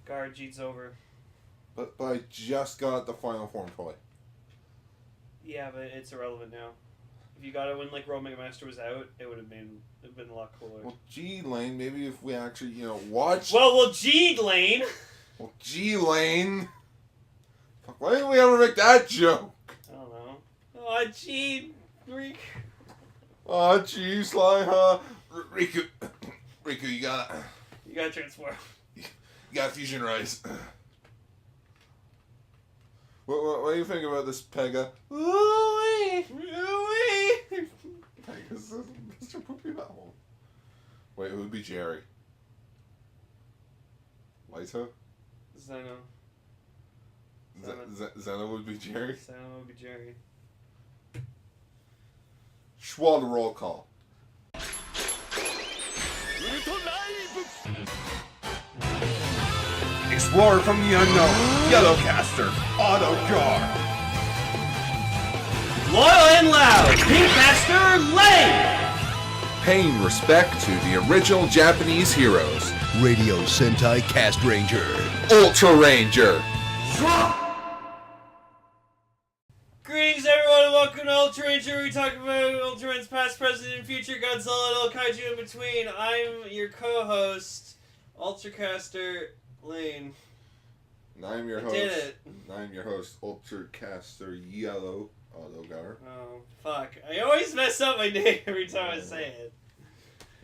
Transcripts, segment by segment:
Garjeet's over. But I just got the final form toy. Yeah, but it's irrelevant now. If you got it when like Road Mega Master was out, it would have been a lot cooler. Well, G Lane, maybe if we actually, watch. Well, G Lane. Well, G Lane. Why didn't we ever make that joke? I don't know. Oh, G, Riku. Oh, G Sly, huh? Riku, you got transform. You got fusion rise. What do you think about this Pega? Ooh-wee! Ooh-wee! Pega's Mr. Poopy Bowel. Wait, who would be Jerry? Liza? Zeno. Zeno would be Jerry? Zeno would be Jerry. Schwal the roll call. Explorer from the unknown, Yellowcaster, Autocar. Loyal and loud, Pinkmaster Lane! Paying respect to the original Japanese heroes, Radio Sentai Castranger. Ultraranger. Greetings everyone and welcome to Ultraranger, where we talk about Ultraman's past, present, and future, Godzilla, and all kaiju in between. I'm your co-host, Ultracaster Lane. And I'm your I host. did it. And I'm your host, Ultracaster Yellow Autogar. Oh, fuck. I always mess up my name every time I say it.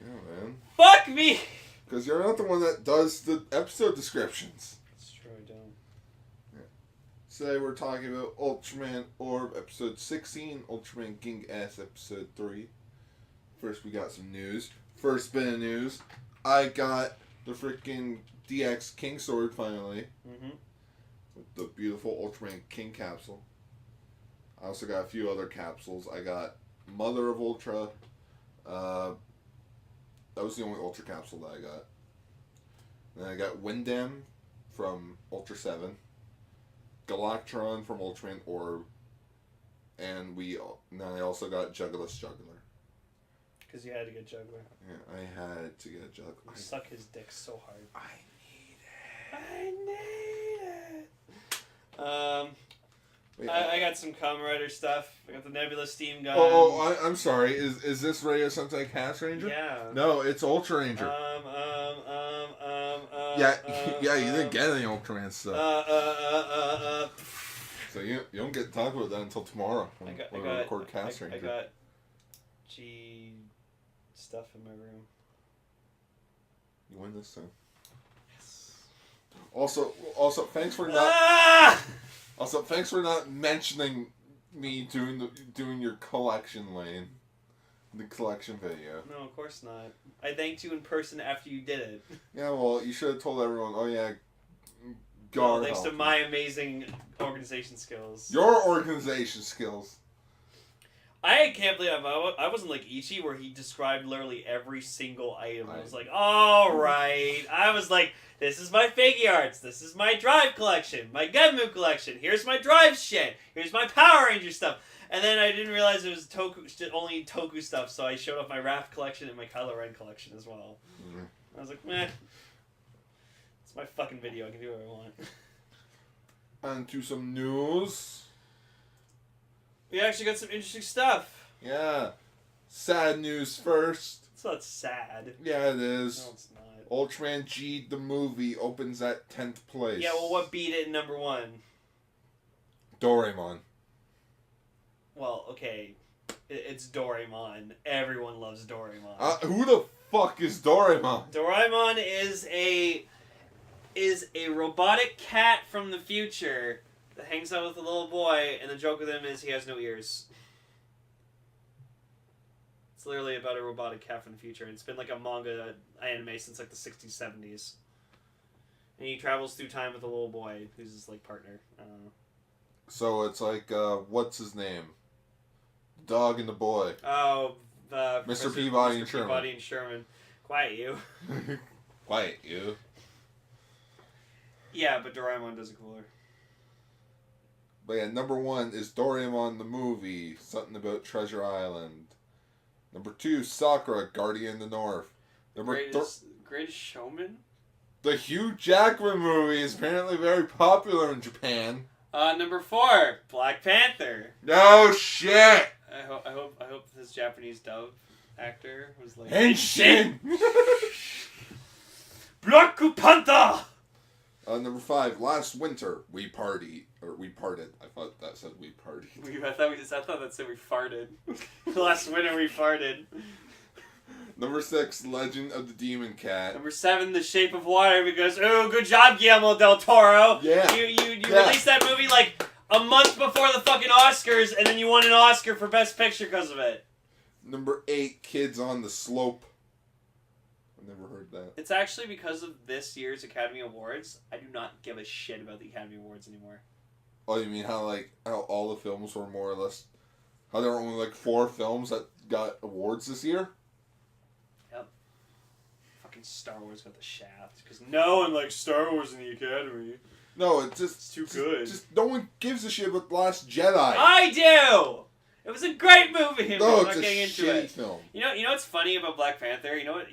Yeah, man. Fuck me! Because you're not the one that does the episode descriptions. That's true, I don't. Yeah. Today we're talking about Ultraman Orb, episode 16, Ultraman Ginga S, episode 3. First, we got some news. First bit of news, I got the freaking DX King Sword finally. Mm-hmm. With the beautiful Ultraman King capsule. I also got a few other capsules. I got Mother of Ultra. That was the only Ultra capsule that I got. Then I got Windam from Ultra 7. Galactron from Ultraman Orb. And then I also got Juggler's Juggler. Because you had to get Juggler. Yeah, I had to get Juggler. You suck his dick so hard. I need it. I got some Kamen Rider stuff. I got the Nebula Steam Gun. I'm sorry. Is this Radio Sentai Castranger? Yeah. No, it's Ultraranger. Yeah, you didn't get any Ultraman stuff. So you don't get to talk about that until tomorrow when we record Castranger. I got G stuff in my room. You win this time. Yes. Also, thanks for not. Also, thanks for not mentioning me doing your collection lane, the collection video. No, of course not. I thanked you in person after you did it. Yeah, well, you should have told everyone. Oh yeah, Well, thanks to my amazing organization skills. Your organization skills. I can't believe I wasn't like Ichi, where he described literally every single item. I was like, all right. I was like, this is my figure arts. This is my Drive collection. My Gunmu collection. Here's my Drive shit. Here's my Power Ranger stuff. And then I didn't realize it was only Toku stuff, so I showed off my Raph collection and my Kylo Ren collection as well. Mm-hmm. I was like, meh. It's my fucking video. I can do what I want. On to some news. We actually got some interesting stuff. Yeah. Sad news first. It's not sad. Yeah, it is. No, it's not. Ultraman G, the movie, opens at 10th place. Yeah, well, what beat it in number 1? Doraemon. Well, okay. It's Doraemon. Everyone loves Doraemon. Who the fuck is Doraemon? Doraemon is a robotic cat from the future that hangs out with a little boy, and the joke with him is he has no ears. It's literally about a robotic cat from the future. It's been like a manga anime since like the 60s, 70s. And he travels through time with a little boy who's his like partner. I don't know. So it's like, what's his name? The dog and the boy. Oh, Mr. Peabody and Sherman. Peabody and Sherman. Quiet you. Quiet you. Yeah, but Doraemon does it cooler. But yeah, number 1 is Doraemon the movie. Something about Treasure Island. Number 2, Sakura, Guardian of the North. Greatest Showman? The Hugh Jackman movie is apparently very popular in Japan. Number 4, Black Panther. No shit! I hope this Japanese dub actor was like Henshin! Black Panther! Number 5, Last Winter, we parted. I thought that said we partied. I thought that said we farted. Last winter we farted. Number 6, Legend of the Demon Cat. Number 7, The Shape of Water, because good job, Guillermo del Toro. Yeah. You released that movie like a month before the fucking Oscars, and then you won an Oscar for Best Picture because of it. Number 8, Kids on the Slope. I've never heard that. It's actually because of this year's Academy Awards. I do not give a shit about the Academy Awards anymore. Oh, you mean how all the films were more or less... How there were only like 4 films that got awards this year? Yep. Fucking Star Wars got the shaft. Because no one likes Star Wars in the Academy. No, it's too good. Just no one gives a shit about The Last Jedi. I do! It was a great movie. No, it's it's a shitty film. You know what's funny about Black Panther? You know what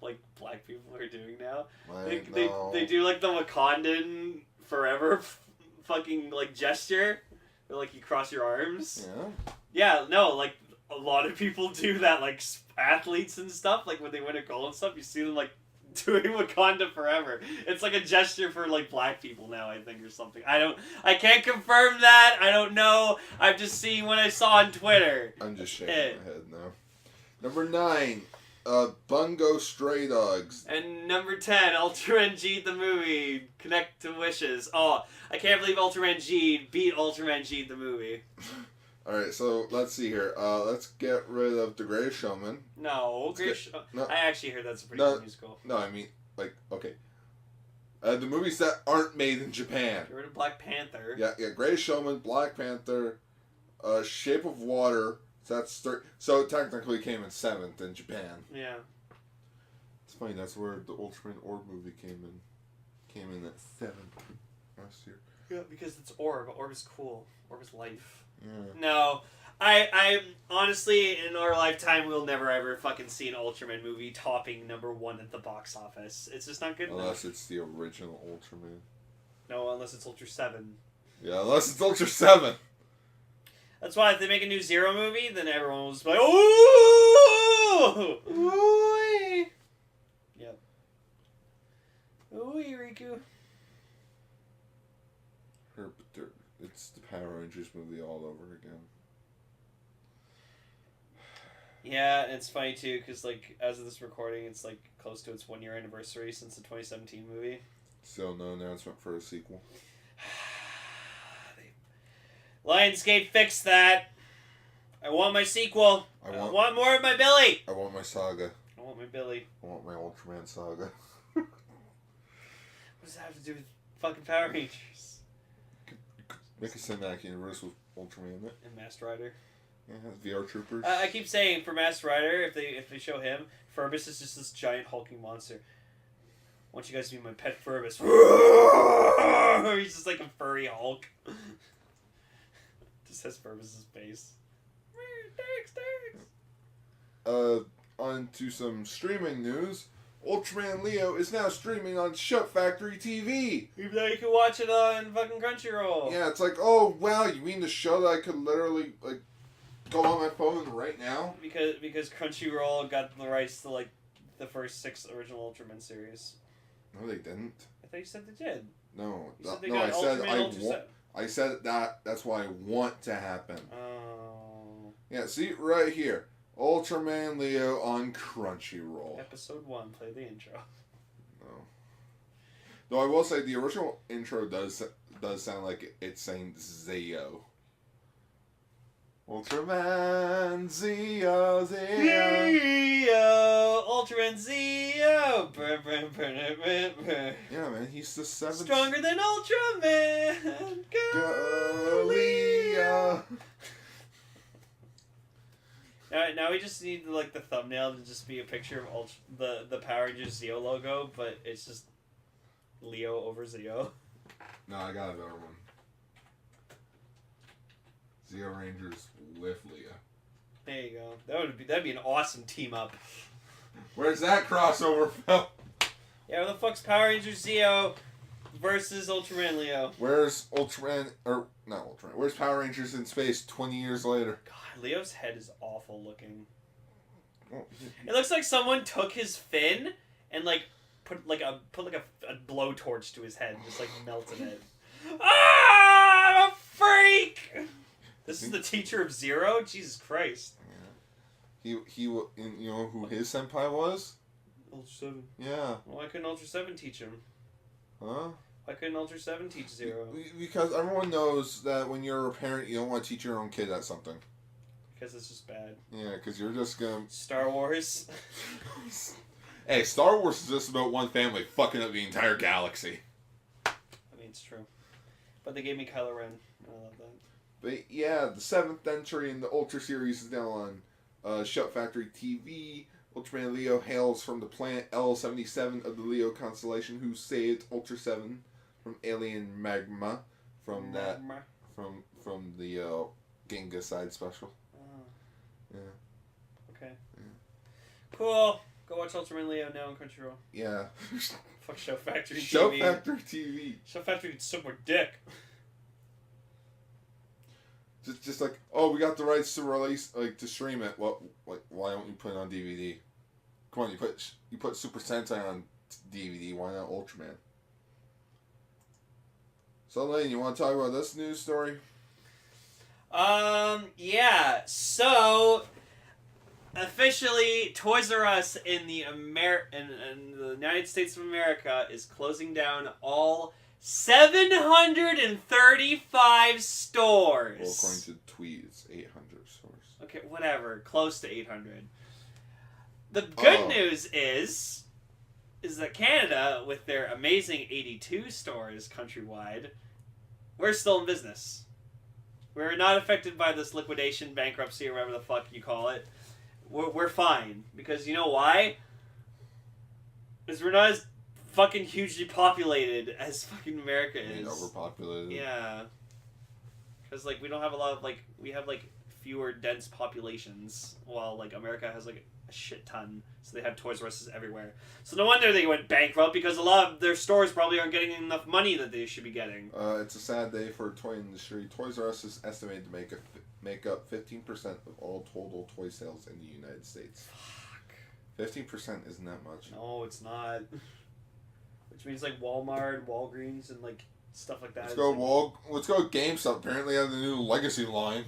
like black people are doing now? They do like the Wakandan forever fucking like gesture. Where, like you cross your arms. Yeah. Yeah, no, like a lot of people do that, like athletes and stuff, like when they win a goal and stuff, you see them like doing Wakanda forever. It's like a gesture for like black people now, I think, or something. I can't confirm that. I don't know. I've just seen what I saw on Twitter. I'm just shaking my head now. Number 9, Bungo Stray Dogs. And number 10, Ultraman G the movie. Connect to Wishes. Oh, I can't believe Ultraman G beat Ultraman G the movie. Alright, so let's see here. Let's get rid of The Greatest Showman. No, no. I actually heard that's a pretty good musical. No, I mean, like, okay. The movies that aren't made in Japan. Get rid of Black Panther. Yeah, Greatest Showman, Black Panther, Shape of Water. So technically it came in 7th in Japan. Yeah. It's funny, that's where the Ultraman Orb movie came in at 7th last year. Yeah, because it's Orb. Orb is cool. Orb is life. Yeah. No, I honestly, in our lifetime, we'll never ever fucking see an Ultraman movie topping number 1 at the box office. It's just not good Unless enough. it's the original Ultraman. No, unless it's Ultra 7. Yeah, unless it's Ultra 7. That's why if they make a new Zero movie, then everyone will just be like, ooh! Ooh! Yep. Ooh, Riku. It's the Power Rangers movie all over again. Yeah, and it's funny too, because like as of this recording, it's like close to its 1-year anniversary since the 2017 movie. Still no announcement for a sequel. Lionsgate, fix that. I want my sequel. I want more of my Billy. I want my saga. I want my Billy. I want my Ultraman saga. What does that have to do with fucking Power Rangers? Make a cinematic universe with Ultraman in it. And Masked Rider. Yeah, VR Troopers. I keep saying for Masked Rider, if they show him, Ferbus is just this giant hulking monster. I want you guys to be my pet Ferbus. He's just like a furry Hulk. Just has Ferbus' face. On to some streaming news. Ultraman Leo is now streaming on Shut Factory TV. Even though you can watch it on fucking Crunchyroll. Yeah, it's like, oh wow, you mean the show that I could literally like go on my phone right now? Because Crunchyroll got the rights to like the first 6 original Ultraman series. No, they didn't. I thought you said they did. No, I I said that's what I want to happen. Oh. Yeah, see right here, Ultraman Leo on Crunchyroll. Episode 1, play the intro. No. Though I will say the original intro does sound like it's saying Zeo. Ultraman Zeo. Ultraman Zeo. Yeah, man, he's the 7th. Stronger than Ultraman. Go Leo. Now we just need like the thumbnail to just be a picture of the Power Rangers Zeo logo, but it's just Leo over Zeo. No, I got a better one. Zeo Rangers with Leo. There you go. That'd be an awesome team up. Where's that crossover, Phil? Yeah, where the fuck's Power Rangers Zeo versus Ultraman Leo? Where's Where's Power Rangers in Space 20 years later? God, Leo's head is awful looking. Oh, It looks like someone took his fin and like put a blowtorch to his head and just like melted it. Ah, I'm a freak. This is the teacher of Zero. Jesus Christ. Yeah. He you know who his senpai was? Ultra 7. Yeah. Why couldn't Ultra 7 teach him? Huh? Why couldn't Ultra 7 teach Zero? Because everyone knows that when you're a parent, you don't want to teach your own kid at something. Because it's just bad. Yeah, because you're just gonna... Star Wars. Hey, Star Wars is just about one family fucking up the entire galaxy. I mean, it's true. But they gave me Kylo Ren. I love that. But yeah, the 7th entry in the Ultra series is now on Shout Factory TV. Ultraman Leo hails from the planet L77 of the Leo constellation, who saved Ultra 7 from alien magma from from the Ginga side special. Oh. Yeah. Okay. Yeah. Cool. Go watch Ultraman Leo now on Crunchyroll. Yeah. Fuck Show Factory TV. Shout Factory TV. Show Factory can suck my dick. Just like, oh, we got the rights to release, like, to stream it. Well, like, why don't you put it on DVD? Come on, you put Super Sentai on DVD. Why not Ultraman? So, Lane, you want to talk about this news story? Yeah. So, officially, Toys R Us in the in the United States of America is closing down all 735 stores. Well, according to tweets, 800 stores. Okay, whatever. Close to 800. The good news is that Canada, with their amazing 82 stores countrywide, we're still in business. We're not affected by this liquidation, bankruptcy, or whatever the fuck you call it. We're fine. Because you know why? Because we're not as fucking hugely populated as fucking America is. Overpopulated. Yeah. Because, like, we don't have a lot of, like, we have, like, fewer dense populations, while, like, America has, like, a shit ton. So they have Toys R Us everywhere. So no wonder they went bankrupt, because a lot of their stores probably aren't getting enough money that they should be getting. It's a sad day for the toy industry. Toys R Us is estimated to make up 15% of all total toy sales in the United States. Fuck. 15% isn't that much. No, it's not. Which means, like, Walmart, Walgreens, and, like, stuff like that. Let's go GameStop. Apparently have the new Legacy line.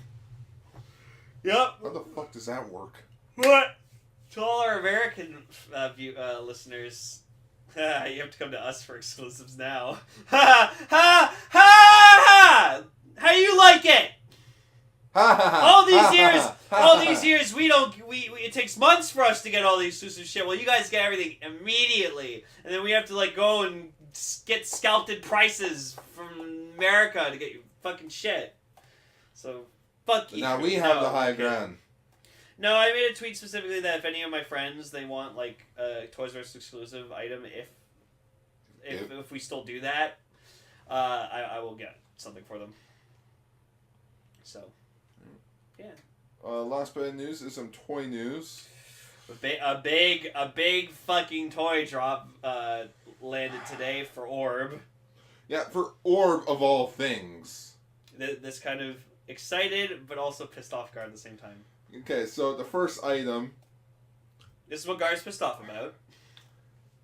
Yep. How the fuck does that work? What? To all our American listeners, you have to come to us for exclusives now. Ha ha ha! How you like it? all these years, we it takes months for us to get all the exclusive shit. Well, you guys get everything immediately, and then we have to, like, go and get scalped prices from America to get your fucking shit. So, fuck you. Now we have the high ground. No, I made a tweet specifically that if any of my friends, they want, like, a Toys R Us exclusive item, if we still do that, I will get something for them. So, yeah. Last bit of news is some toy news. A big fucking toy drop landed today for Orb. Yeah, for Orb of all things. This kind of excited, but also pissed off Gar at the same time. Okay, so the first item... This is what Gar's pissed off about.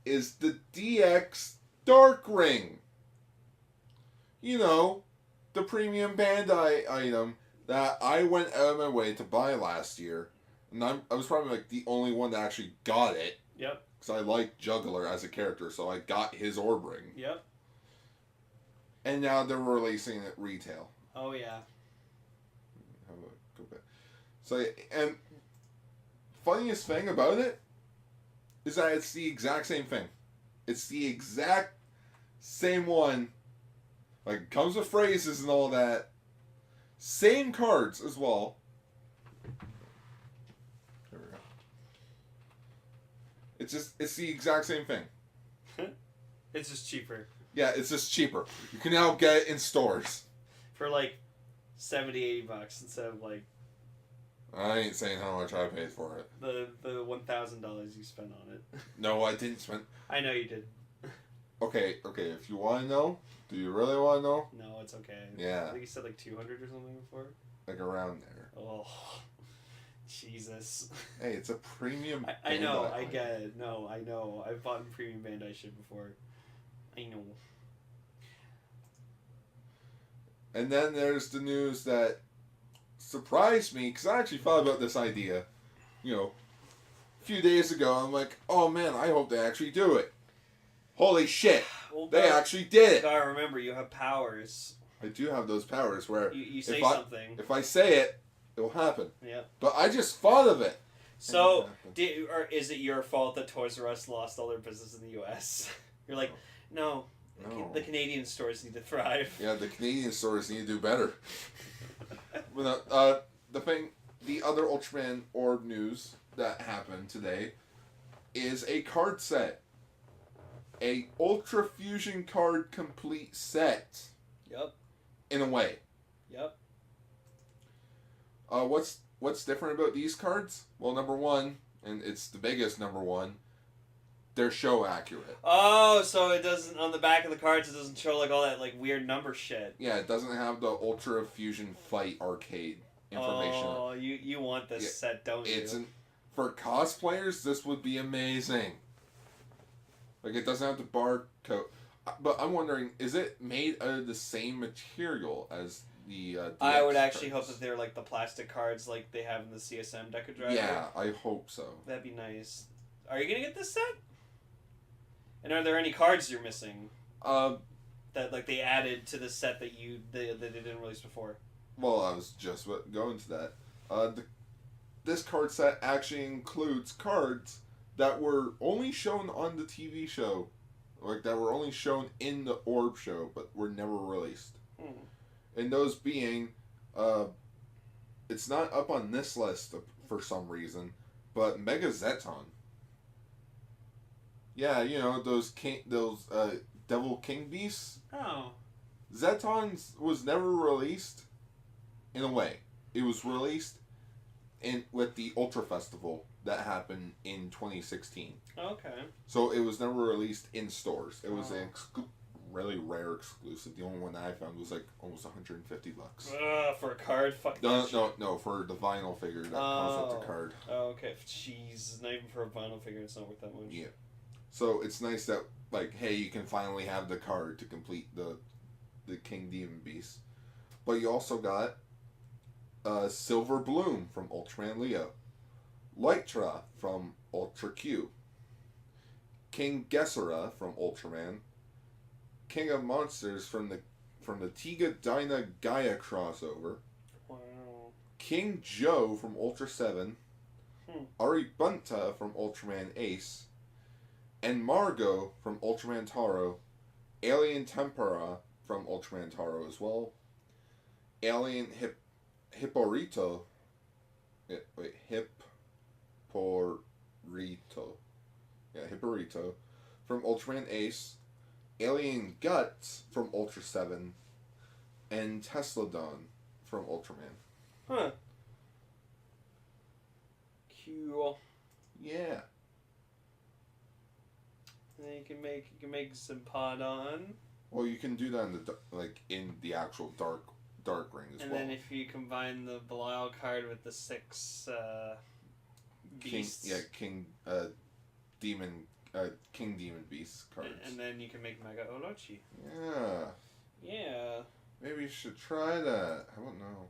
Is the DX Dark Ring. You know, the premium Bandai item that I went out of my way to buy last year. And I was probably, like, the only one that actually got it. Yep. Because I like Juggler as a character, so I got his Orb Ring. Yep. And now they're releasing it retail. Oh, yeah. How about go back? So, and funniest thing about it is that it's the exact same thing. It's the exact same one. Like, comes with phrases and all that. Same cards as well. There we go. It's the exact same thing. It's just cheaper. Yeah, it's just cheaper. You can now get it in stores. For like $70-$80 instead of like I ain't saying how much I paid for it. The $1,000 you spent on it. No, I didn't spend. I know you did. Okay. If you want to know, do you really want to know? No, it's okay. Yeah. I think you said like 200 or something before. Like around there. Oh, Jesus. Hey, it's a premium. I know. Bandai I item. get it. No, I know. I've bought premium Bandai shit before. I know. And then there's the news that surprised me because I actually thought about this idea, a few days ago. I'm like, oh man, I hope they actually do it. Holy shit, Well, they actually did it. Gotta remember, you have powers. I do have those powers where You say if I- something. if I say it, it will happen. Yeah. But I just thought of it. So, or is it your fault that Toys R Us lost all their business in the U.S.? You're like, no. No. The Canadian stores need to thrive. Yeah, the Canadian stores need to do better. The other Ultraman Orb news that happened today is a card set. A Ultra Fusion card complete set. Yep. In a way. Yep. What's different about these cards? Well, number one, and it's the biggest number one, they're show accurate. Oh, so it doesn't, on the back of the cards, it doesn't show like all that like weird number shit. Yeah, it doesn't have the Ultra Fusion Fight arcade information. Oh, you want this set, don't you? For cosplayers, this would be amazing. Like, it doesn't have the barcode. But I'm wondering, is it made out of the same material as the DX I would actually cards? hope that they're like the plastic cards like they have in the CSM Deca Driver. Yeah, I hope so. That'd be nice. Are you gonna get this set? And are there any cards you're missing that like they added to the set that they didn't release before? Well, I was just going to that. This card set actually includes cards that were only shown on the TV show, like that were only shown in the Orb show, but were never released. And those being, it's not up on this list for some reason, but Mega Zeton. Yeah, those Devil King beasts. Oh. Zetons was never released. In a way, it was released with the Ultra Festival that happened in 2016. Okay. So it was never released in stores. It was an really rare exclusive. The only one that I found was like almost $150. For a card? Fuck No, for the vinyl figure that comes with the card. Oh, okay. Jeez, not even for a vinyl figure, it's not worth that much. Yeah. So it's nice that, like, hey, you can finally have the card to complete the King Demon Beast. But you also got Silver Bloom from Ultraman Leo, Lytra from Ultra Q, King Gessera from Ultraman, King of Monsters from the Tiga Dyna Gaia crossover, Wow. King Joe from Ultra 7, Aribunta from Ultraman Ace, and Margot from Ultraman Taro, Alien Tempera from Ultraman Taro as well, Alien Hipporito. Yeah, Hipporito from Ultraman Ace, Alien Guts from Ultra 7, and Tesladon from Ultraman. Huh. Cool. Yeah. And then you can make some Podon. Well, you can do that in the actual dark ring as And well. then if you combine the Belial card with the 6 beasts. King Demon Beast cards. And then you can make Mega Orochi. Yeah. Yeah. Maybe you should try that. I don't know.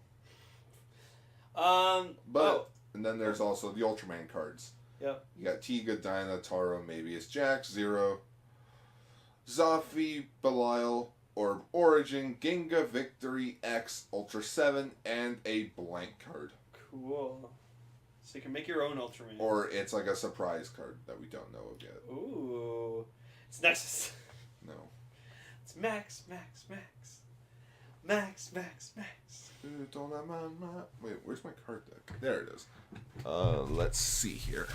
And then there's also the Ultraman cards. Yep. You got Tiga, Dyna, Taro, Mabius, Jax, Zero, Zafi, Belial, Orb Origin, Ginga, Victory, X, Ultra 7, and a blank card. Cool. So you can make your own Ultraman. Or it's like a surprise card that we don't know of yet. Ooh. It's Nexus. No. It's Max, Max, Max. Max, Max, Max. Wait, where's my card deck? There it is. Let's see here.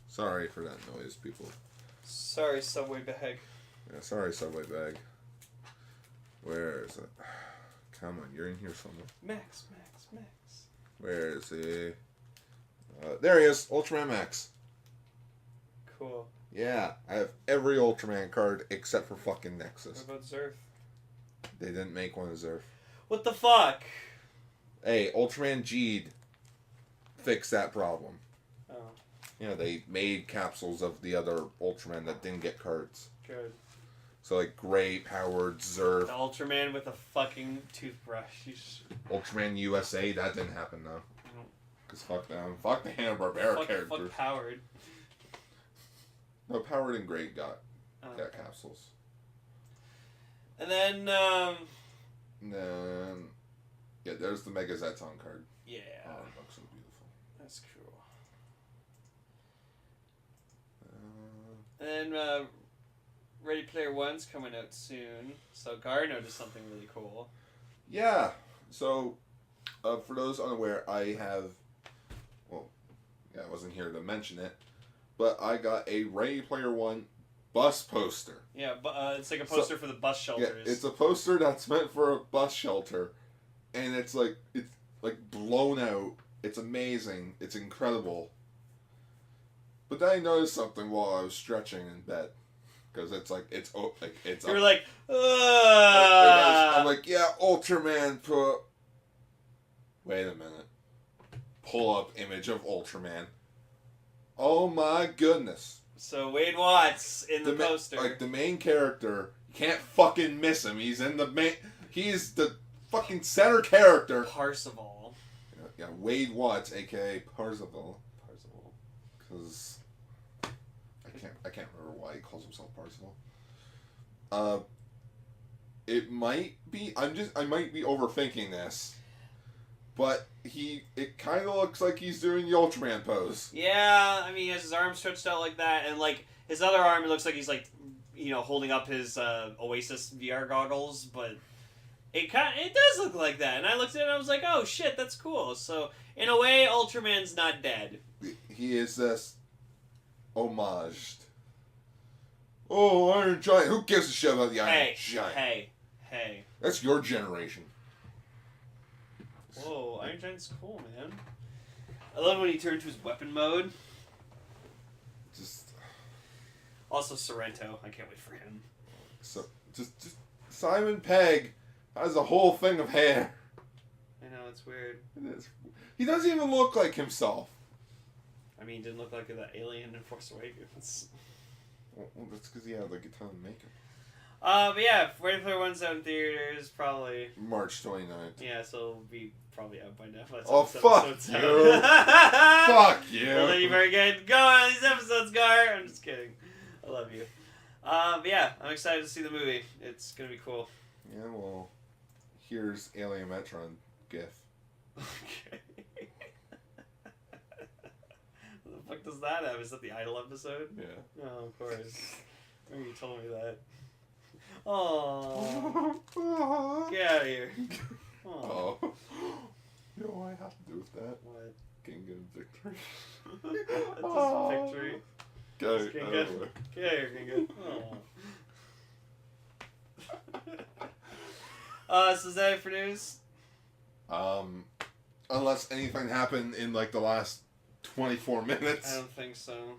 Sorry for that noise, people. Sorry, Subway Bag. Yeah, sorry, Subway Bag. Where is it? Come on, you're in here somewhere. Max, Max, Max. Where is he? There he is, Ultraman Max. Cool. Yeah, I have every Ultraman card except for fucking Nexus. What about Zerf? They didn't make one of Zerf. What the fuck? Hey, Ultraman G'd fixed that problem. Oh. You know, they made capsules of the other Ultraman that didn't get cards. Good. So, like, Gray, Powered, Zerf. The Ultraman with a fucking toothbrush. Ultraman USA, that didn't happen, though. No. Because fuck them. Fuck the Hanna-Barbera characters. Fuck Powered. No, Powered and Gray got capsules. And then, And then... Yeah, there's the Mega Zeton card. Yeah. Oh, it looks so beautiful. That's cool. And then, Ready Player One's coming out soon. So Gar noticed something really cool. Yeah. So, for those unaware, I have... Well, yeah, I wasn't here to mention it. But I got a Ready Player One bus poster. Yeah, but it's like a poster for the bus shelters. Yeah, it's a poster that's meant for a bus shelter. And it's like blown out. It's amazing. It's incredible. But then I noticed something while I was stretching in bed. Because it's You were like, I'm like, yeah, Ultraman put... Wait a minute. Pull up image of Ultraman. Oh my goodness. So Wade Watts in the poster. Like, the main character, you can't fucking miss him. He's in the main... He's the fucking center character. Parzival. Yeah, Wade Watts, a.k.a. Parzival. Because... I can't remember why he calls himself Parzival. It might be... I might be overthinking this. But it kind of looks like he's doing the Ultraman pose. Yeah, I mean, he has his arms stretched out like that, and like his other arm, it looks like he's like, holding up his Oasis VR goggles, but it does look like that. And I looked at it and I was like, oh shit, that's cool. So in a way, Ultraman's not dead. He is this homaged. Oh, Iron Giant. Who gives a shit about the Iron Giant? Hey. That's your generation. Whoa, Iron Giant's cool, man. I love when he turned to his weapon mode. Also Sorrento. I can't wait for him. So just Simon Pegg has a whole thing of hair. I know, it's weird. It is. He doesn't even look like himself. I mean, he didn't look like that alien in Force Awakens. Well, that's because he had like a ton of makeup. But yeah, Ready Player One's out in theaters probably March 29th. Yeah, so it'll be probably out by now. Oh, fuck you. Fuck you. Well, then you very good. Go on these episodes, Gar. I'm just kidding. I love you. But yeah, I'm excited to see the movie. It's gonna be cool. Yeah, well, here's Alien Metron gif. Okay. What the fuck does that have? Is that the Idol episode? Yeah. Oh, of course. Remember you told me that. Oh. Get out of here. Oh. You know what I have to do with that? What? Ginga victory. Just victory. Go. Ginga. Get out of here, Ginga. Oh. So is that it for news? Unless anything happened in like the last 24 minutes. I don't think so.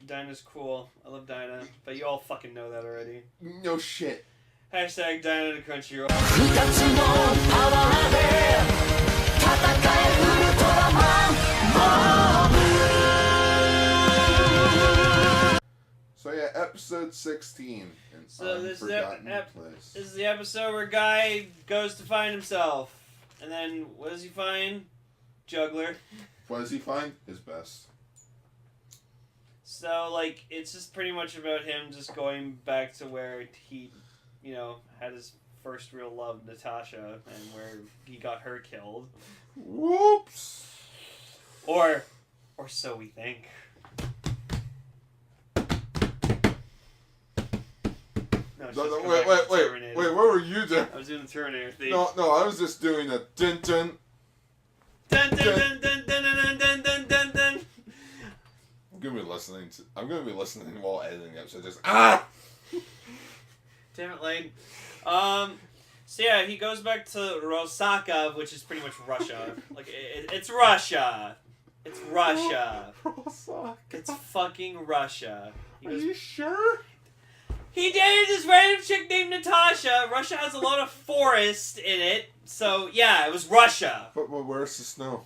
Dinah's cool. I love Dinah. But you all fucking know that already. No shit. Hashtag Dinah to Crunchyroll. So yeah, episode 16. So this Place. This is the episode where Guy goes to find himself. And then, what does he find? Juggler. What does he find? His best. So, like, it's just pretty much about him just going back to where he, had his first real love, Natasha, and where he got her killed. Whoops! Or so we think. No, wait, what were you doing? I was doing the Terminator theme. No, I was just doing a dun dun. Dun dun dun dun dun dun dun dun dun dun. I'm gonna be listening while editing the episode. Just Damn it, Lane. So yeah, he goes back to Rosaka, which is pretty much Russia. Like it's Russia. It's Russia. Rosaka. It's fucking Russia. Are you sure? He dated this random chick named Natasha. Russia has a lot of forest in it, so yeah, it was Russia. But where's the snow?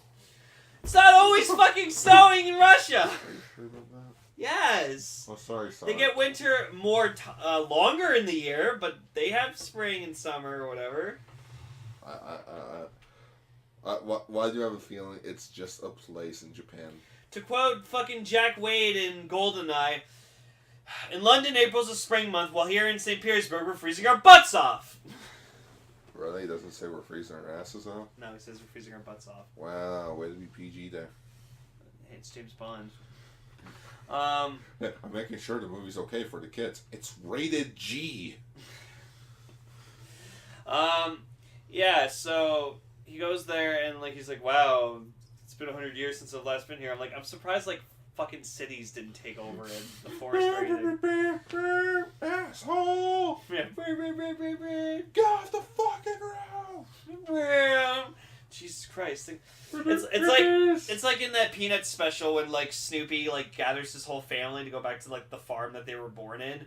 It's not always fucking snowing in Russia. Are you sure about that? Yes. Oh, sorry. They get winter more longer in the year, but they have spring and summer or whatever. Why do you have a feeling it's just a place in Japan? To quote fucking Jack Wade in GoldenEye, in London, April's a spring month, while here in St. Petersburg, we're freezing our butts off. Really? He doesn't say we're freezing our asses off? No, he says we're freezing our butts off. Wow, way to be PG there. Hey, it's James Bond. I'm making sure the movie's okay for the kids. It's rated G. Yeah, so he goes there and like he's like, wow, it's been 100 years since I've last been here. I'm like, I'm surprised like fucking cities didn't take over in the forest or anything. Asshole! Yeah. Get off the fucking road! Jesus Christ. It's like in that Peanuts special when like Snoopy like gathers his whole family to go back to like the farm that they were born in,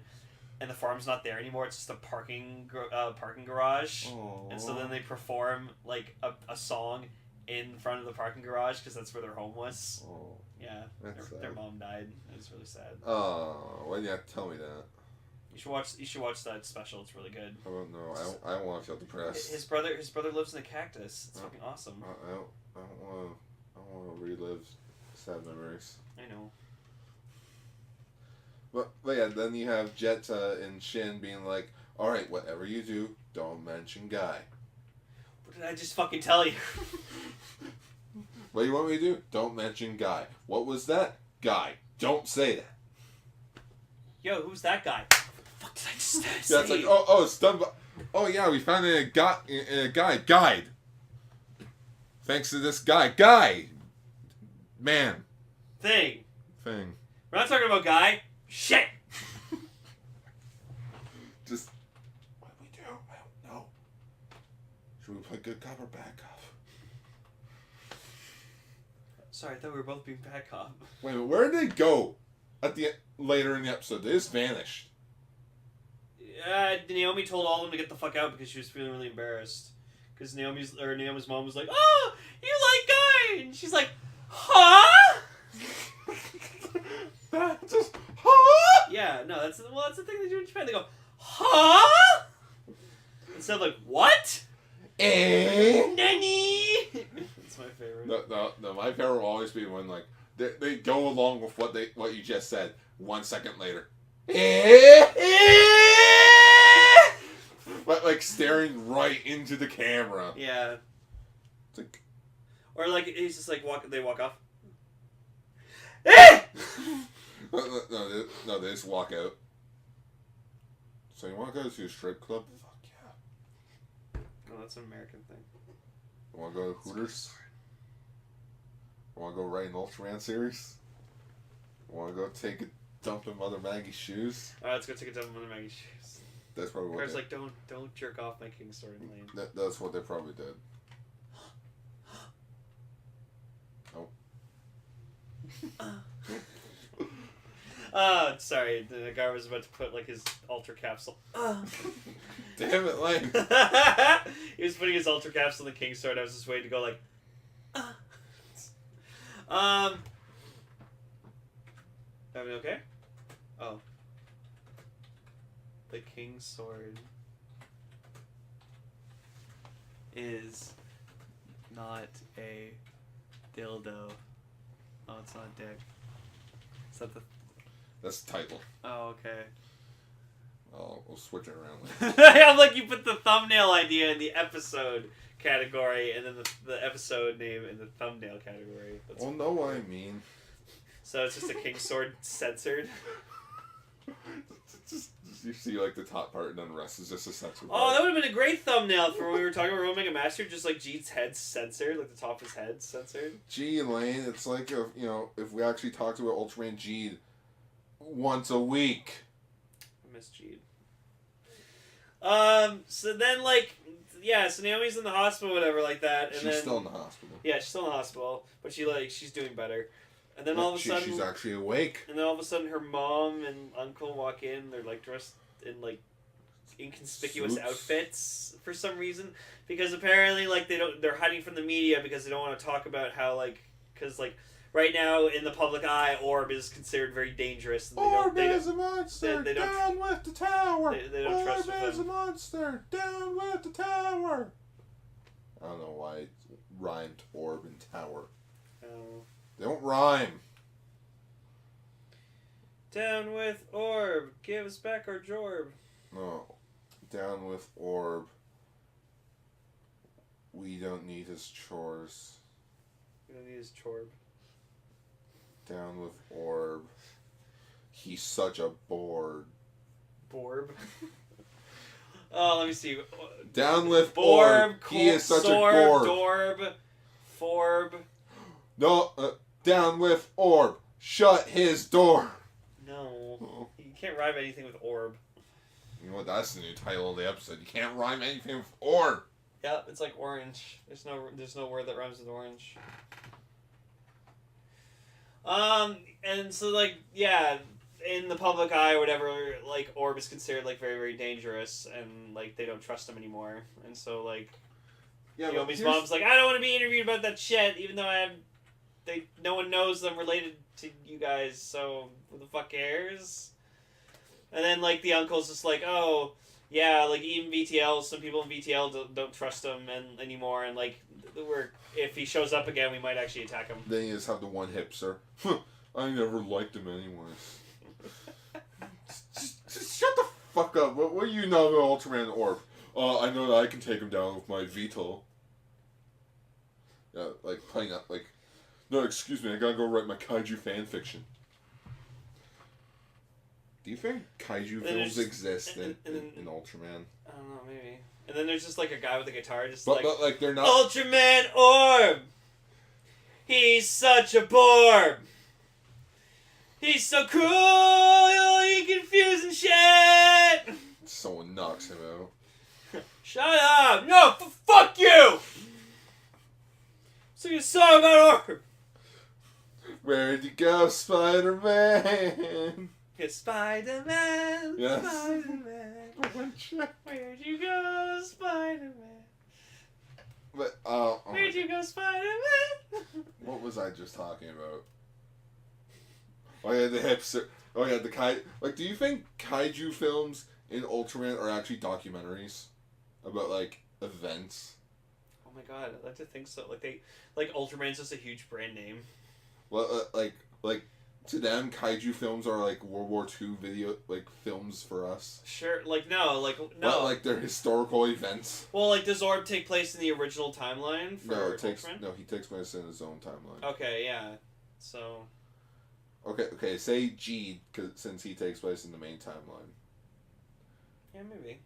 and the farm's not there anymore. It's just a parking garage. Aww. And so then they perform like a song in front of the parking garage because that's where their home was. Oh, Yeah, their mom died. It was really sad. oh, why did you have to tell me that? You should watch that special. It's really good. I don't know. I don't want to feel depressed. His brother lives in a cactus. It's fucking awesome. I don't want to relive sad memories. I know. But yeah, then you have Jet and Shin being like, all right, whatever you do, don't mention Guy. What did I just fucking tell you? What do you want me to do? Don't mention Guy. What was that? Guy. Don't say that. Yo, who's that guy? What the fuck did I just say? Yeah, it's like, it's done by... Oh, yeah, we found it in a guide. Thanks to this guy. Man. Thing. We're not talking about guy. Shit! Just... What do we do? I don't know. Should we play good cop or bad cop? Sorry, I thought we were both being bad cop. Wait a minute, where did they go later in the episode? They just vanished. Naomi told all of them to get the fuck out because she was feeling really embarrassed. Because Naomi's mom was like, "Oh, you like Guy?" And she's like, "Huh?" Just, huh? Yeah, no, that's the thing they do in Japan. They go, "Huh?" Instead of like, "What?" Nani? That's my favorite. No, my favorite will always be when like they go along with what you just said 1 second later. But like staring right into the camera. Yeah. It's like, or like he's just like they walk off. no, they just walk out. So you want to go to a strip club? Fuck yeah. Oh, that's an American thing. You want to go to Hooters? You want to go write an Ultraman series? You want to go take a dump in Mother Maggie's shoes? Alright, let's go take a dump in Mother Maggie's shoes. That's probably what Car's like, don't jerk off my King Sword lane. That's what they probably did. Oh, sorry. The guy was about to put like his Ultra Capsule. Damn it, Lane. He was putting his Ultra Capsule in the King Sword. I was just waiting to go like. Everything okay? Oh. The King's Sword is not a dildo. Oh, it's not a dick. Is that the... That's the title. Oh, okay. We'll switch it around later. I'm like, you put the thumbnail idea in the episode category and then the episode name in the thumbnail category. That's know what I mean. So it's just a King's Sword censored? Just you see like the top part and then the rest is just a censored part. Oh, that would have been a great thumbnail for when we were talking about Omega Master, just like Jeet's head censored, like the top of his head censored. Gee, Lane, it's like if we actually talked about Ultraman Jeet once a week. I miss Jeet. So then like yeah, so Naomi's in the hospital, whatever, like that, and She's then still in the hospital. yeah, she's still in the hospital, but she's doing better. And then all of a sudden, she's actually awake. And then all of a sudden, her mom and uncle walk in. They're like dressed in like inconspicuous Suits. outfits for some reason, because apparently like they're hiding from the media because they don't want to talk about how because right now in the public eye, Orb is considered very dangerous. And Orb is a monster. they don't- Down with the tower. They don't trust Orb is a him. monster. Down with the tower. I don't know why it rhymed Orb and tower. They don't rhyme. Down with Orb. Give us back our Jorb. No. Down with Orb. We don't need his chores. We don't need his Chorb. Down with Orb. He's such a bored. Borb. Oh, let me see. Down with Borb. Orb. He is such Sorb, a bored. Dorb. Forb. No. Down with Orb. Shut his door. No. You can't rhyme anything with Orb. You know what? That's the new title of the episode. You can't rhyme anything with Orb. Yeah, it's like orange. There's no word that rhymes with orange. And so like yeah, in the public eye or whatever, like Orb is considered like very, very dangerous, and like they don't trust him anymore. And so like Naomi's mom's like, I don't want to be interviewed about that shit, even though no one knows I'm related to you guys, so who the fuck cares? And then like the uncle's just like, oh yeah, like even VTL, some people in VTL don't trust him anymore, and like if he shows up again, we might actually attack him. Then you just have the one hipster. I never liked him anyways. just shut the fuck up. What do you know about Ultraman Orb? I know that I can take him down with my veto. Yeah, like playing up like. No, excuse me. I gotta go write my kaiju fan fiction. Do you think kaiju films exist in Ultraman? I don't know, maybe. And then there's just like a guy with a guitar, just but like they're not. Ultraman Orb. He's such a borb. He's so cool. He confusing shit. Someone knocks him out. Shut up. No, fuck you. Sing a song about Orb. Where'd you go, Spider-Man? It's Spider-Man. Yes. Spider-Man. Where'd you go, Spider-Man? But Where'd you go, Spider-Man? what was I just talking about? Oh yeah, the hipster. Oh yeah, the Like, do you think kaiju films in Ultraman are actually documentaries about like events? Oh my god, I'd like to think so. Like Ultraman's just a huge brand name. Well, like to them, kaiju films are like World War II video films for us. Sure, no. But, like they're historical events. Well, like does Orb take place in the original timeline for Ultraman? He takes place in his own timeline. Okay, yeah. So. Okay. Say G, since he takes place in the main timeline. Yeah, maybe.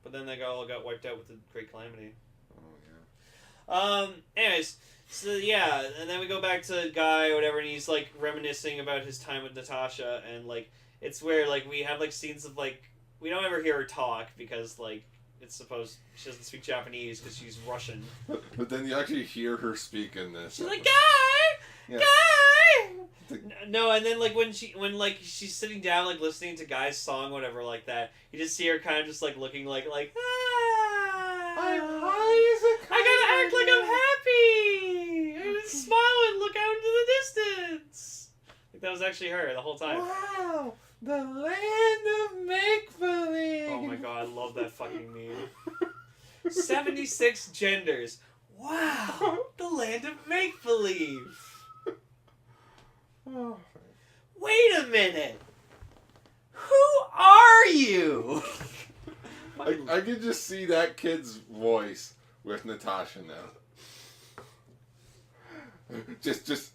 But then they all got wiped out with the Great Calamity. Oh yeah. Anyways, so yeah, and then we go back to Guy or whatever, and he's like reminiscing about his time with Natasha, and like it's where like we have like scenes of like we don't ever hear her talk because like it's supposed she doesn't speak Japanese because she's Russian. But then you actually hear her speak in this. She's like Guy, Yeah. Guy. No, and then like when she's sitting down like listening to Guy's song, whatever, like that, you just see her kind of just like looking like I'm high as a kite. I gotta act like I'm happy. I just smile and look out into the distance. Like that was actually her the whole time. Wow, the land of make-believe. Oh my god, I love that fucking meme. 76 genders. Wow, the land of make-believe. Oh. Wait a minute. Who are you? I can just see that kid's voice with Natasha now. Just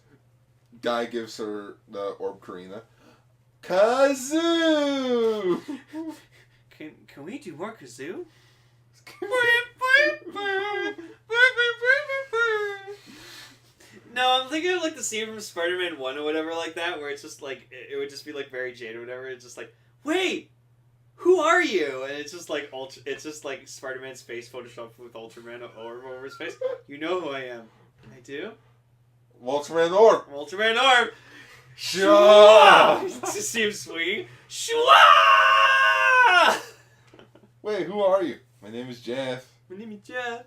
Guy gives her the Orb Karina. Kazoo! Can we do more kazoo? No, I'm thinking of like the scene from Spider-Man 1 or whatever like that, where it's just like it would just be like Mary Jane or whatever. It's just like, wait, who are you? And it's just like it's just like Spider-Man's face photoshopped with Ultraman Orb over his face. You know who I am. I do. Ultraman Orb. Ultraman Orb. Shua! Just see him swing. Shua! Wait, who are you? My name is Jeff. My name is Jeff.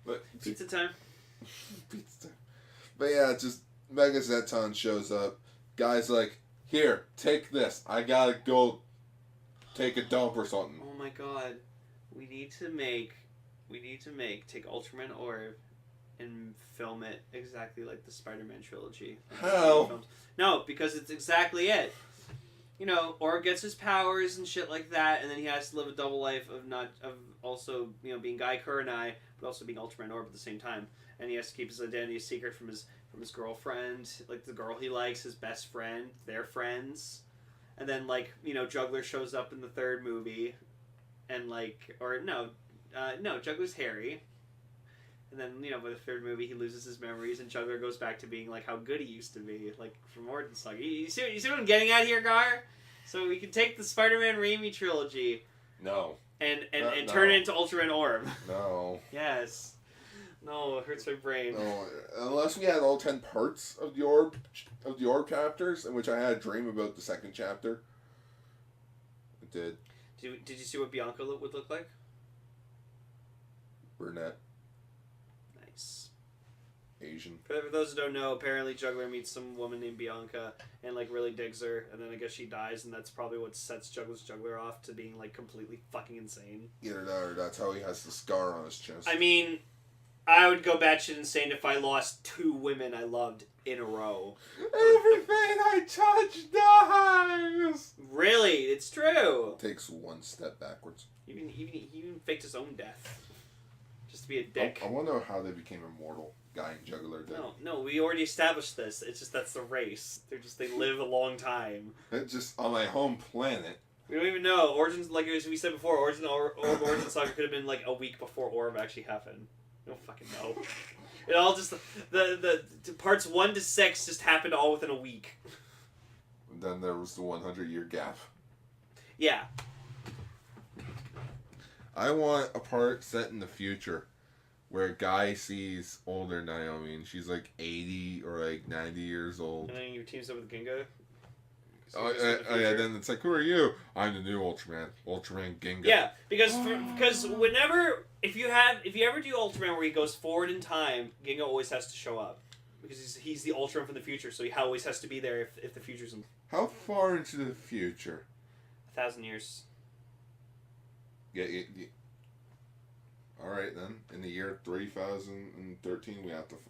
But Pizza time. Pizza time. But yeah, just Mega Zeton shows up. Guy's like, here, take this. I gotta go take a dump or something. Oh my god. We need to take Ultraman Orb and film it exactly like the Spider-Man trilogy. How? No, because it's exactly it. You know, Orb gets his powers and shit like that, and then he has to live a double life of also, you know, being Guy Kurenai, but also being Ultraman Orb at the same time. And he has to keep his identity secret from his girlfriend, like the girl he likes, his best friend, their friends. And then, like, you know, Juggler shows up in the third movie, and like, or no, Juggler's Harry. And then, you know, by the third movie, he loses his memories, and Juggler goes back to being, like, how good he used to be, like, from Orton's Saga. You see what I'm getting at here, Gar? So we can take the Spider-Man Raimi trilogy... No. And turn it into Ultraman Orb. No. Yes. No, it hurts my brain. No, unless we had all 10 parts of the Orb chapters, in which I had a dream about the second chapter. It did. Did you see what Bianca would look like? Brunette. Nice. Asian. For those who don't know, apparently Juggler meets some woman named Bianca and like really digs her, and then I guess she dies, and that's probably what sets Juggler off to being like completely fucking insane. Either that or that's how he has the scar on his chest. I mean, I would go batshit insane if I lost 2 women I loved in a row. Everything I touch dies! Really? It's true. Takes one step backwards. He even faked his own death. Just to be a dick. I want to know how they became immortal. Guy and Juggler did. No, we already established this. It's just that's the race. They live a long time. It's just on my home planet. We don't even know. Origins, like as we said before, Origin Saga could have been like a week before Orb actually happened. We don't fucking know. It all just the parts 1 to 6 just happened all within a week. And then there was the 100-year gap. Yeah. I want a part set in the future where a guy sees older Naomi and she's like 80 or like 90 years old. And then you teams up with Ginga. Yeah, then it's like, who are you? I'm the new Ultraman, Ultraman Ginga. Yeah, because whenever if you ever do Ultraman where he goes forward in time, Ginga always has to show up because he's the Ultraman from the future, so he always has to be there if the future's in. How far into the future? 1,000 years. Yeah. All right then. In the year 3013,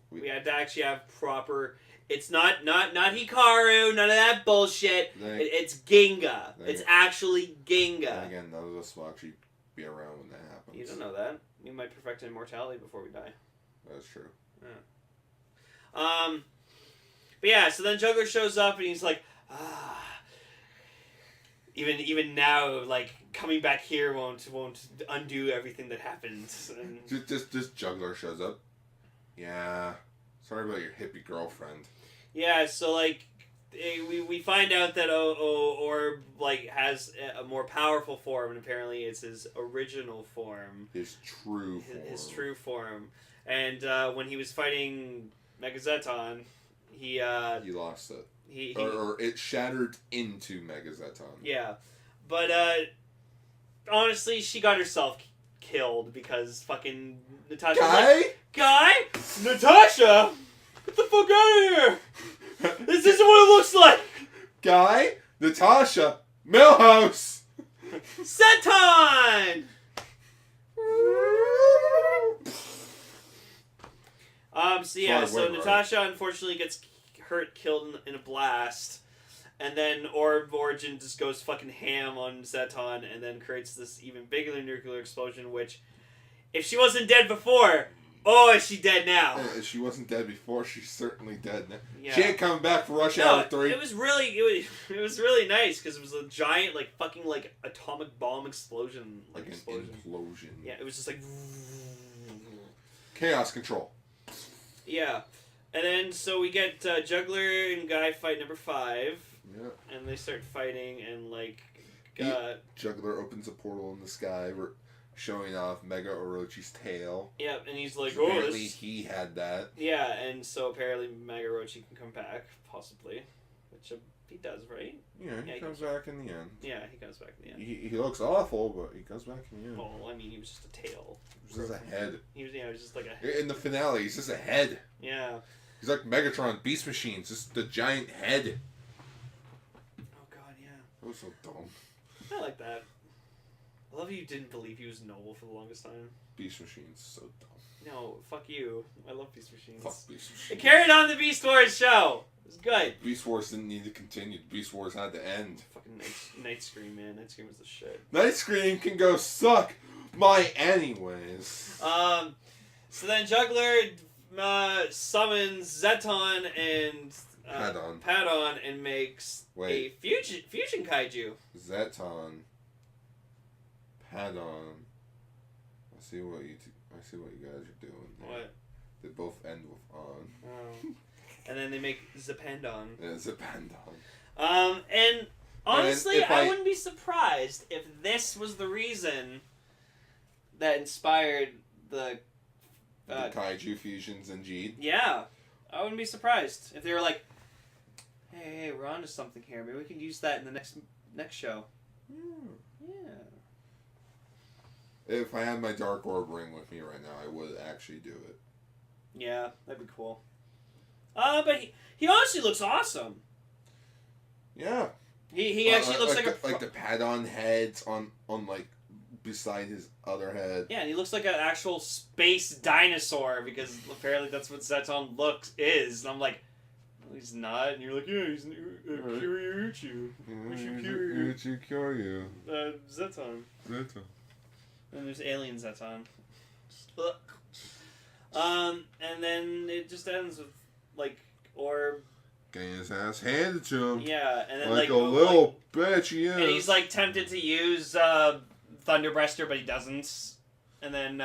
we had to actually have proper. It's not Hikaru. None of that bullshit. It's Ginga. It's actually Ginga. Again, none of us will actually be around when that happens. You don't know that. You might perfect immortality before we die. That's true. Yeah. But yeah. So then Juggler shows up and he's like, Even now, like coming back here won't undo everything that happened. And just Juggler shows up. Yeah, sorry about your hippie girlfriend. Yeah, so like we find out that Orb like has a more powerful form, and apparently it's his original form. His true form. His true form. And when he was fighting Megazeton, he lost it. Or it shattered into Megazeton. Yeah. But, honestly, she got herself killed because fucking Natasha... Guy? Natasha? Get the fuck out of here! This isn't what it looks like! Guy? Natasha? Millhouse! Senton! So Natasha unfortunately gets killed in a blast, and then Origin just goes fucking ham on Zeton, and then creates this even bigger nuclear explosion, which, if she wasn't dead before, is she dead now? If she wasn't dead before, she's certainly dead now. Yeah. She ain't coming back for Rush Hour 3. It was really nice, because it was a giant, like, fucking, like, atomic bomb explosion. Like an implosion. Yeah, it was just like... Chaos control. Yeah. And then, so we get Juggler and Guy fight number 5. Yeah. And they start fighting, and like, Juggler opens a portal in the sky, showing off Mega Orochi's tail. yeah, and he's like, Apparently he had that. Yeah, and so apparently Mega Orochi can come back, possibly, which he does, right? Yeah, he comes back in the end. Yeah, he comes back in the end. He looks awful, but he comes back in the end. Well, I mean, he was just a tail. He was just a head. He was just like a... In the finale, he's just a head. Yeah. He's like Megatron, Beast Machines, just the giant head. Oh god, yeah. That was so dumb. I like that. I love you didn't believe he was noble for the longest time. Beast Machines, so dumb. No, fuck you. I love Beast Machines. Fuck Beast Machines. It carried on the Beast Wars show. It was good. Beast Wars didn't need to continue. Beast Wars had to end. Fucking Night Scream, man. Night Scream was the shit. Night Scream can go suck my anyways. So then Juggler summons Zeton and Padon and makes a fusion kaiju. Zeton, Padon. I see what you guys are doing there. What? They both end with on. Oh. And then they make Zapandon. Yeah, Zapandon. And honestly, I wouldn't be surprised if this was the reason that inspired the kaiju fusions in Jeed. Yeah, I wouldn't be surprised if they were like, "Hey, we're onto something here. Maybe we can use that in the next show." Yeah. If I had my Dark Orb ring with me right now, I would actually do it. Yeah, that'd be cool. But he honestly looks awesome. Yeah. He actually looks like the Padon heads on like beside his other head. Yeah, and he looks like an actual space dinosaur because apparently that's what Zeton is. And I'm like, well, he's not. And you're like, yeah, he's Kiryu. Kiryu. Zeton. Zeton. And there's alien Zeton. And then it just ends with like Orb getting his ass handed to him. Yeah, and then like a little bitch he is. And he's like tempted to use Thunderbreaster, but he doesn't. And then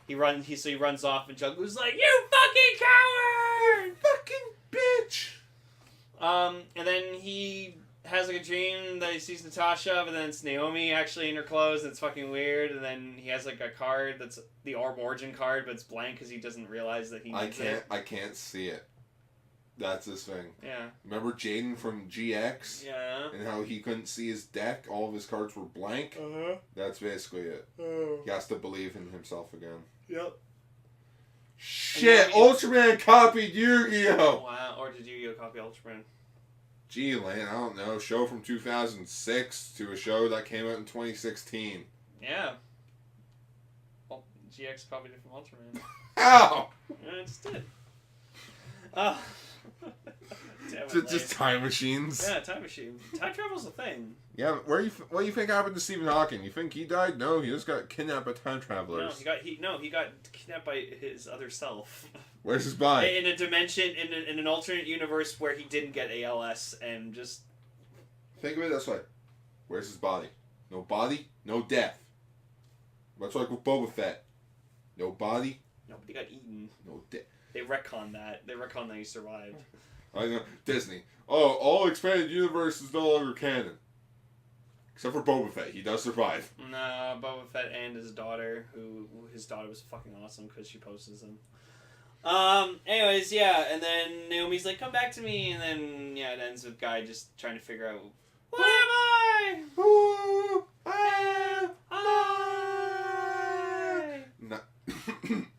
he runs off, and Juggler's like, "You fucking coward! Fucking bitch!" And then he has like a dream that he sees Natasha, but then it's Naomi actually in her clothes, and it's fucking weird. And then he has like a card that's the Orb Origin card, but it's blank because he doesn't realize that he needs it. I can't see it. That's his thing. Yeah. Remember Jaden from GX? Yeah. And how he couldn't see his deck? All of his cards were blank? Uh-huh. That's basically it. Oh. He has to believe in himself again. Yep. Shit! Ultraman copied Yu-Gi-Oh! Wow. Or did Yu-Gi-Oh copy Ultraman? Gee, Lane, I don't know. Show from 2006 to a show that came out in 2016. Yeah. Well, GX copied it from Ultraman. How? Yeah, it just did. Just time machines. Yeah, time machine. Time travel's a thing. Yeah, what do you think happened to Stephen Hawking? You think he died? No, he just got kidnapped by time travelers. No, he got kidnapped by his other self. Where's his body? In a dimension, in an alternate universe where he didn't get ALS and just. Think of it this way: where's his body? No body, no death. Much like with Boba Fett. No body. No, but he got eaten. No death. They retconned that. They retconned that he survived. I know. Disney. Oh, all expanded universe is no longer canon. Except for Boba Fett. He does survive. Nah, Boba Fett and his daughter, his daughter was fucking awesome because she poses him. Anyways, yeah, and then Naomi's like, come back to me, and then, yeah, it ends with Guy just trying to figure out, what am I? Who am I?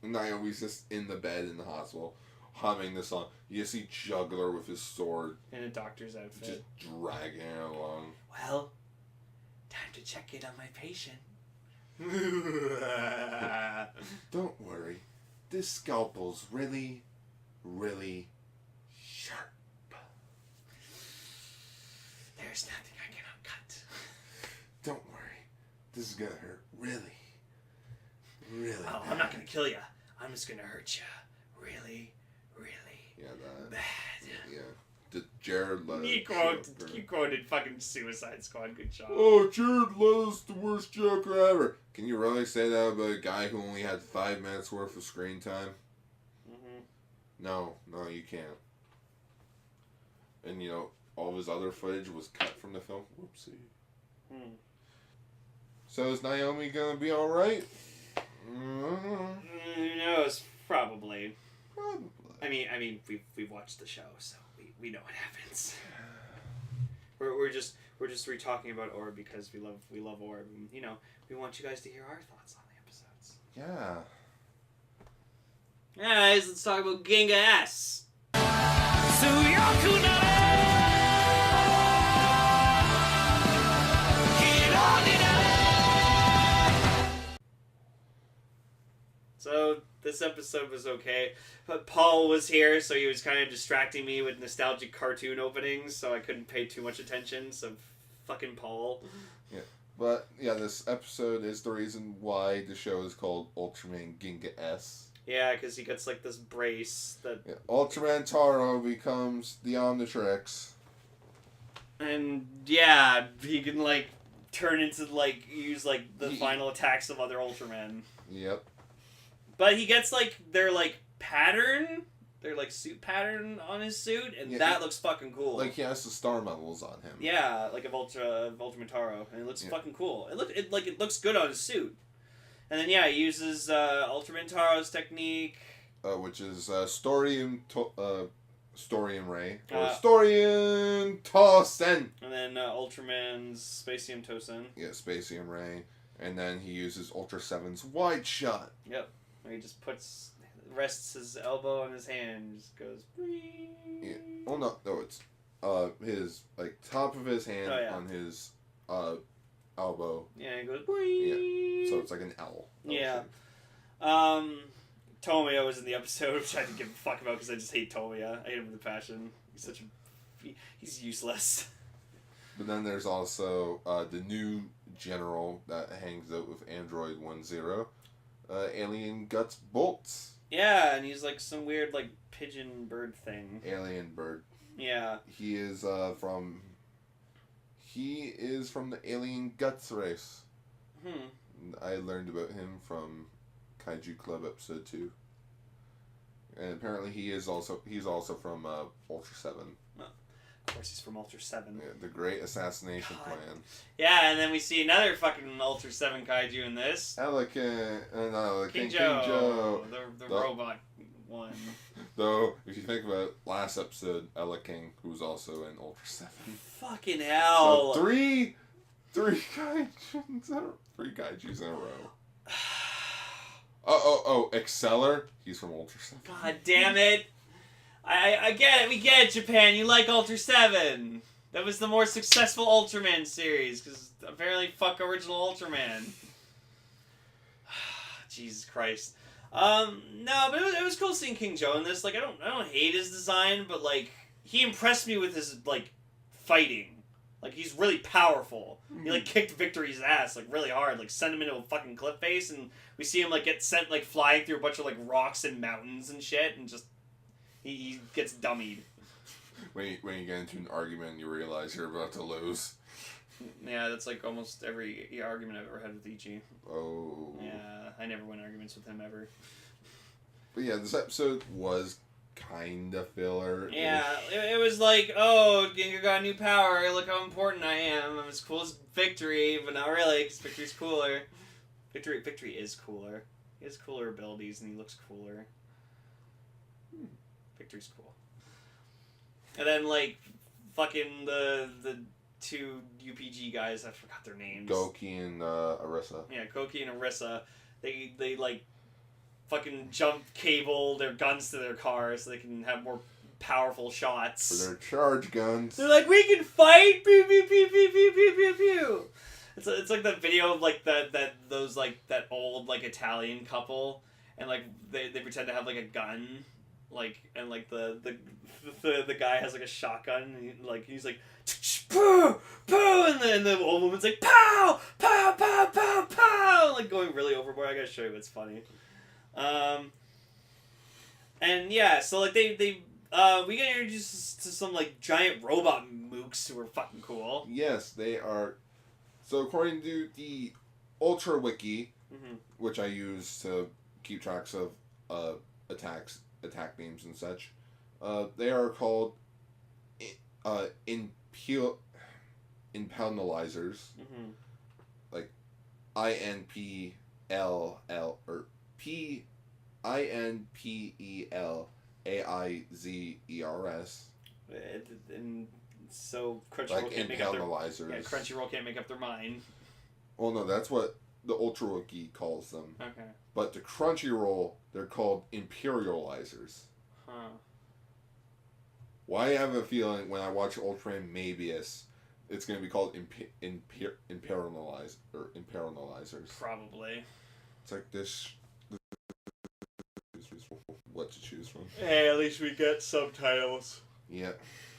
Naomi's just in the bed in the hospital, humming the song. You see Juggler with his sword. In a doctor's outfit. Just dragging it along. Well, time to check in on my patient. Don't worry. This scalpel's really, really sharp. There's nothing I cannot cut. Don't worry. This is gonna hurt really, really Oh, bad. I'm not gonna kill you. I'm just gonna hurt you. Really, really bad. Yeah. The Jared Leto. You quoted fucking Suicide Squad. Good job. Oh, Jared Leto's the worst Joker ever. Can you really say that about a guy who only had 5 minutes worth of screen time? Mm-hmm. No, you can't. And all of his other footage was cut from the film. Whoopsie. Hmm. So is Naomi gonna be all right? Who knows? Probably. Probably. I mean, we've watched the show, so we know what happens. We're just re-talking about Orb because we love Orb, and you know we want you guys to hear our thoughts on the episodes. Yeah. Guys, let's talk about Ginga S. So this episode was okay, but Paul was here, so he was kind of distracting me with nostalgic cartoon openings, so I couldn't pay too much attention. So fucking Paul. Yeah. But yeah, this episode is the reason why the show is called Ultraman Ginga S. Yeah, because he gets like this brace that. Yeah. Ultraman Taro becomes the Omnitrix. And yeah, he can like turn into like use like the final attacks of other Ultramen. Yep. But he gets like their like pattern, their like suit pattern on his suit, and that looks fucking cool. Like he has the star medals on him. Yeah, like of Ultraman Taro, and it looks fucking cool. It looks good on his suit. And then he uses Ultraman Taro's technique, which is Storium Ray or Storium Tosen. And then Ultraman's Spacium Tosen. Yeah, Spacium Ray, and then he uses Ultra 7's Wide Shot. Yep. Where he just rests his elbow on his hand and just goes. Yeah. Oh no, it's his like top of his hand on his elbow. Yeah, it goes. Yeah. So it's like an L. Yeah. Tomoya was in the episode, which I didn't give a fuck about because I just hate Tomoya. I hate him with a passion. He's useless. But then there's also the new general that hangs out with Android 10. Alien Guts Bolts. Yeah, and he's like some weird like pigeon bird thing. Alien bird. Yeah. He is from the Alien Guts race. I learned about him from Kaiju Club episode 2. And apparently he's also from Ultra 7. Of course he's from Ultra 7. Yeah, the Great Assassination Plan. Yeah, and then we see another fucking Ultra 7 kaiju in this. King Joe. The robot one. Though, if you think about it, last episode, Ella King, who was also in Ultra 7. Fucking hell. So three kaijus in a row. Exceller, he's from Ultra 7. God damn it. I get it, we get it, Japan. You like Ultra 7. That was the more successful Ultraman series, because apparently fuck original Ultraman. Jesus Christ. No, but it was cool seeing King Joe in this. Like, I don't hate his design, but like, he impressed me with his like fighting. Like, he's really powerful. He like kicked Victory's ass like really hard, like sent him into a fucking cliff face, and we see him like get sent like flying through a bunch of like rocks and mountains and shit, and just he gets dummied. When you get into an argument, you realize you're about to lose. Yeah, that's like almost every argument I've ever had with Ichi. Oh. Yeah, I never win arguments with him ever. But yeah, this episode was kind of filler. Yeah, it was like, oh, Ginga got a new power, look how important I am. I'm as cool as Victory, but not really, because Victory's cooler. Victory is cooler. He has cooler abilities, and he looks cooler. Victory's cool. And then, like, fucking the two UPG guys, I forgot their names. Goki and Arisa. Yeah, Goki and Arisa. They like, fucking jump cable their guns to their cars so they can have more powerful shots. For their charge guns. They're like, we can fight! Pew, pew, pew, pew, pew, pew, pew, pew. It's like the video of, like, that old, like, Italian couple, and, like, they pretend to have, like, a gun. Like, and like the guy has like a shotgun, and he's like poo poo, and the old woman's like pow pow pow pow pow, like going really overboard. I gotta show you, it's funny. And yeah, so like we get introduced to some like giant robot mooks who are fucking cool. Yes, they are. So according to the Ultra Wiki, which I use to keep tracks of attack beams and such, they are called impoundalizers, Mm-hmm. like INPLL or INPELAIZERS. And so Crunchyroll Like can't make up their impoundalizers. Crunchyroll can't make up their mind. Well, no, that's what the Ultra Wiki calls them. Okay. But the Crunchyroll, they're called imperializers. Huh. Why I have a feeling when I watch Ultraman Mabius, it's going to be called imperializers. Probably. It's like this. What to choose from. Hey, at least we get subtitles. Yeah.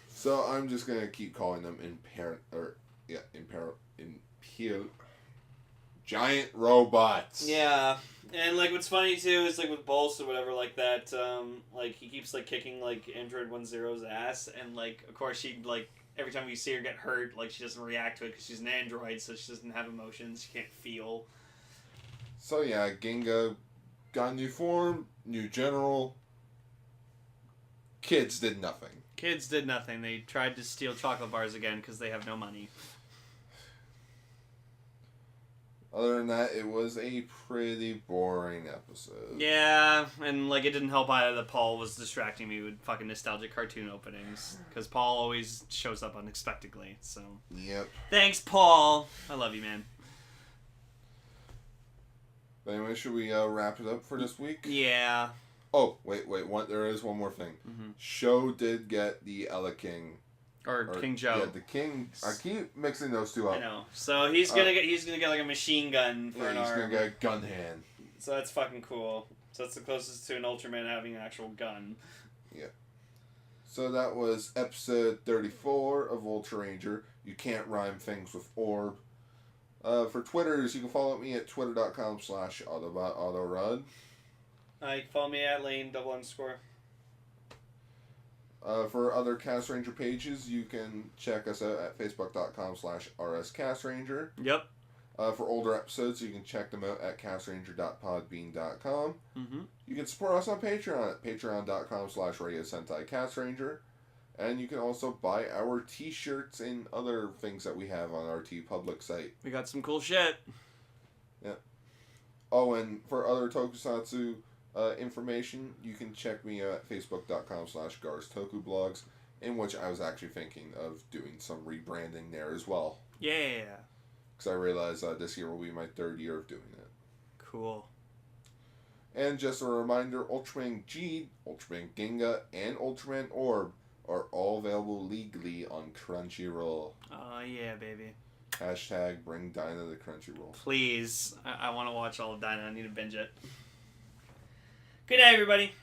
So I'm just going to keep calling them giant robots. Yeah, and like what's funny too is like with Bolts or whatever like that, like he keeps like kicking like Android 10's ass, and like of course she like every time we see her get hurt, like she doesn't react to it because she's an android, so she doesn't have emotions, she can't feel. So yeah, Ginga got a new form, new general. Kids did nothing. Kids did nothing. They tried to steal chocolate bars again because they have no money. Other than that, it was a pretty boring episode. Yeah, and like it didn't help either that Paul was distracting me with fucking nostalgic cartoon openings because Paul always shows up unexpectedly. So Yep. thanks, Paul. I love you, man. But anyway, should we wrap it up for this week? Yeah. Oh, wait. There is one more thing. Mm-hmm. Sho did get the Ella King. Or King Joe. Yeah, the King. I keep mixing those two up. I know. So he's gonna get like a machine gun for an arm. He's gonna get a gun hand. So that's fucking cool. So that's the closest to an Ultraman having an actual gun. Yeah. So that was episode 34 of Ultraranger. You can't rhyme things with orb. For Twitters, you can follow me at twitter.com/AutoBotAutoRun. You can follow me at Lane _. For other Cast Ranger pages, you can check us out at facebook.com/RSCastRanger. Yep. For older episodes, you can check them out at castranger.podbean.com. Mm-hmm. You can support us on Patreon at patreon.com/Radio Sentai Castranger. And you can also buy our t-shirts and other things that we have on our TeePublic site. We got some cool shit. Yeah. Oh, and for other tokusatsu information, you can check me out at facebook.com/GarsTokuBlogs, in which I was actually thinking of doing some rebranding there as well. Yeah. Because I realized this year will be my 3rd year of doing it. Cool. And just a reminder, Ultraman G, Ultraman Ginga, and Ultraman Orb are all available legally on Crunchyroll. Oh, yeah, baby. # bring Dinah to Crunchyroll. Please. I want to watch all of Dinah. I need to binge it. Good night, everybody.